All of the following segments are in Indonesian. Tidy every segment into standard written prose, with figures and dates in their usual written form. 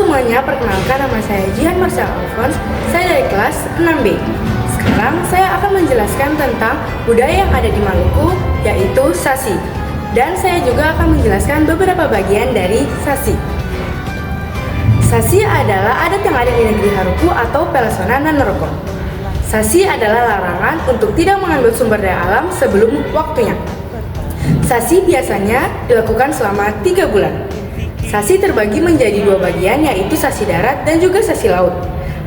semuanya, perkenalkan nama saya Jihan Marcel Alphonse. Saya dari kelas 6B. Sekarang saya akan menjelaskan tentang budaya yang ada di Maluku, yaitu Sasi. Dan saya juga akan menjelaskan beberapa bagian dari Sasi. Sasi adalah adat yang ada di negeri Haruku atau Pelesona Nanoroko. Sasi adalah larangan untuk tidak mengambil sumber daya alam sebelum waktunya. Sasi biasanya dilakukan selama 3 bulan. Sasi terbagi menjadi 2 bagian, yaitu sasi darat dan juga sasi laut.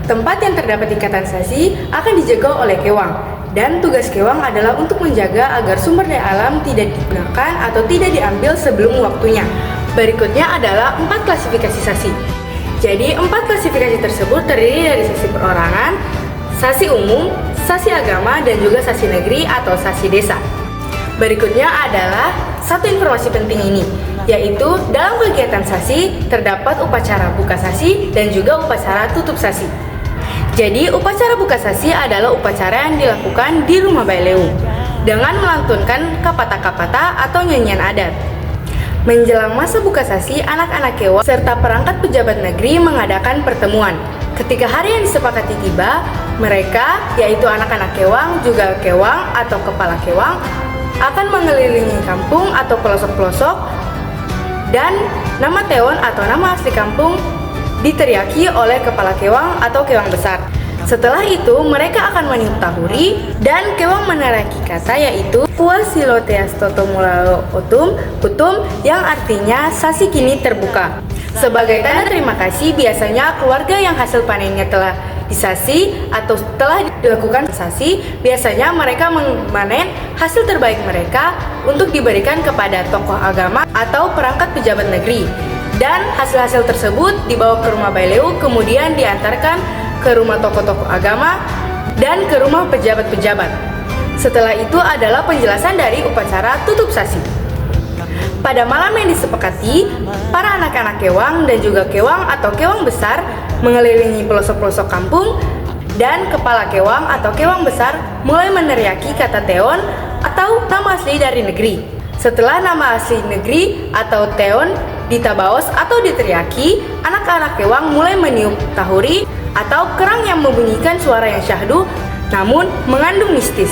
Tempat yang terdapat ikatan sasi akan dijaga oleh kewang, dan tugas kewang adalah untuk menjaga agar sumber daya alam tidak digunakan atau tidak diambil sebelum waktunya. Berikutnya adalah 4 klasifikasi sasi. Jadi 4 klasifikasi tersebut terdiri dari sasi perorangan, sasi umum, sasi agama, dan juga sasi negeri atau sasi desa. Berikutnya adalah satu informasi penting ini, yaitu dalam kegiatan sasi terdapat upacara buka sasi dan juga upacara tutup sasi. Jadi upacara buka sasi adalah upacara yang dilakukan di rumah Baileu dengan melantunkan kapata-kapata atau nyanyian adat. Menjelang masa buka sasi, anak-anak kewang serta perangkat pejabat negeri mengadakan pertemuan. Ketika hari yang disepakati tiba, mereka, yaitu anak-anak kewang, juga kewang atau kepala kewang, akan mengelilingi kampung atau pelosok-pelosok, dan nama Teon atau nama asli kampung diteriaki oleh kepala kewang atau kewang besar. Setelah itu, mereka akan meniup tahuri dan kewang meneriaki kata, yaitu Puasiloteas Totomulalo Otum Kutum, yang artinya sasi kini terbuka. Sebagai tanda terima kasih, biasanya keluarga yang hasil panennya telah disasi atau telah dilakukan sasi, biasanya mereka memanen hasil terbaik mereka untuk diberikan kepada tokoh agama atau perangkat pejabat negeri. Dan hasil-hasil tersebut dibawa ke rumah Baileu, kemudian diantarkan ke rumah tokoh-tokoh agama dan ke rumah pejabat-pejabat. Setelah itu adalah penjelasan dari upacara tutup sasi. Pada malam yang disepakati, para anak-anak kewang dan juga kewang atau kewang besar mengelilingi pelosok-pelosok kampung, dan kepala kewang atau kewang besar mulai meneriaki kata Teon atau nama asli dari negeri. Setelah nama asli negeri atau Teon ditabaos atau diteriaki, anak-anak kewang mulai meniup tahuri atau kerang yang membunyikan suara yang syahdu namun mengandung mistis.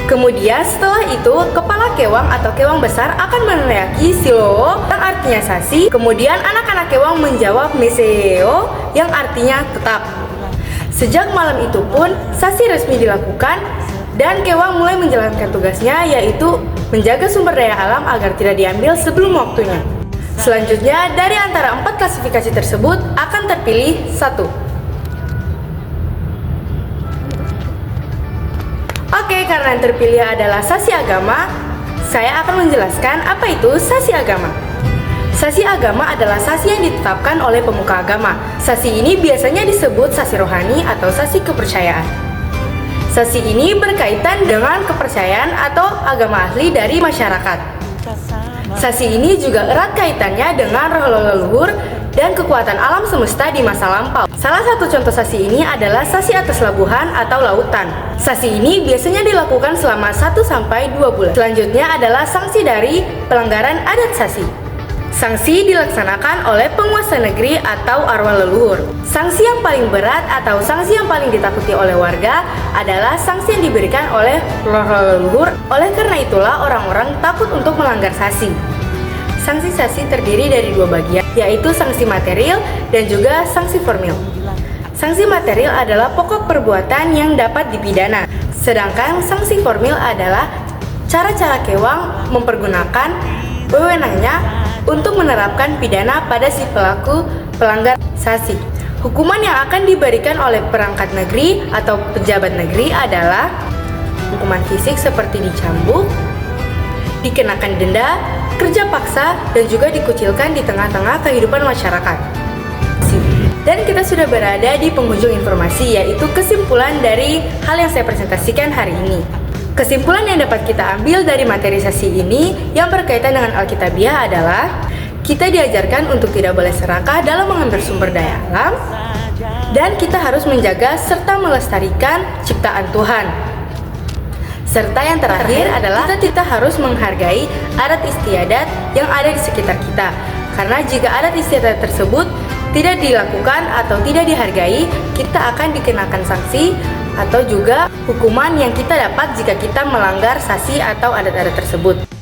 Kemudian setelah itu, kepala kewang atau kewang besar akan meneriaki Siloo yang artinya sasi. Kemudian anak-anak kewang menjawab Meseo yang artinya tetap. Sejak malam itu pun sasi resmi dilakukan dan kewang mulai menjalankan tugasnya, yaitu menjaga sumber daya alam agar tidak diambil sebelum waktunya. Selanjutnya, dari antara 4 klasifikasi tersebut akan terpilih 1. Oke, karena yang terpilih adalah sasi agama, saya akan menjelaskan apa itu sasi agama. Sasi agama adalah sasi yang ditetapkan oleh pemuka agama. Sasi ini biasanya disebut sasi rohani atau sasi kepercayaan. Sasi ini berkaitan dengan kepercayaan atau agama asli dari masyarakat. Sasi ini juga erat kaitannya dengan roh leluhur dan kekuatan alam semesta di masa lampau. Salah satu contoh sasi ini adalah sasi atas labuhan atau lautan. Sasi ini biasanya dilakukan selama 1-2 bulan. Selanjutnya adalah sanksi dari pelanggaran adat sasi. Sanksi dilaksanakan oleh penguasa negeri atau arwah leluhur. Sanksi yang paling berat atau sanksi yang paling ditakuti oleh warga adalah sanksi yang diberikan oleh roh leluhur. Oleh karena itulah orang-orang takut untuk melanggar sasi. Sanksi sasi terdiri dari 2 bagian, yaitu sanksi material dan juga sanksi formil. Sanksi material adalah pokok perbuatan yang dapat dipidana, sedangkan sanksi formil adalah cara-cara kewang mempergunakan wewenangnya untuk menerapkan pidana pada si pelaku pelanggar sasi. Hukuman yang akan diberikan oleh perangkat negeri atau pejabat negeri adalah hukuman fisik seperti dicambuk, dikenakan denda, kerja paksa, dan juga dikucilkan di tengah-tengah kehidupan masyarakat. Dan kita sudah berada di penghujung informasi, yaitu kesimpulan dari hal yang saya presentasikan hari ini. Kesimpulan yang dapat kita ambil dari materi sasi ini yang berkaitan dengan Alkitabiah adalah kita diajarkan untuk tidak boleh serakah dalam mengambil sumber daya alam, dan kita harus menjaga serta melestarikan ciptaan Tuhan. Serta yang terakhir adalah kita harus menghargai adat istiadat yang ada di sekitar kita, Karena jika adat istiadat tersebut tidak dilakukan atau tidak dihargai, kita akan dikenakan sanksi atau juga hukuman yang kita dapat jika kita melanggar sasi atau adat-adat tersebut.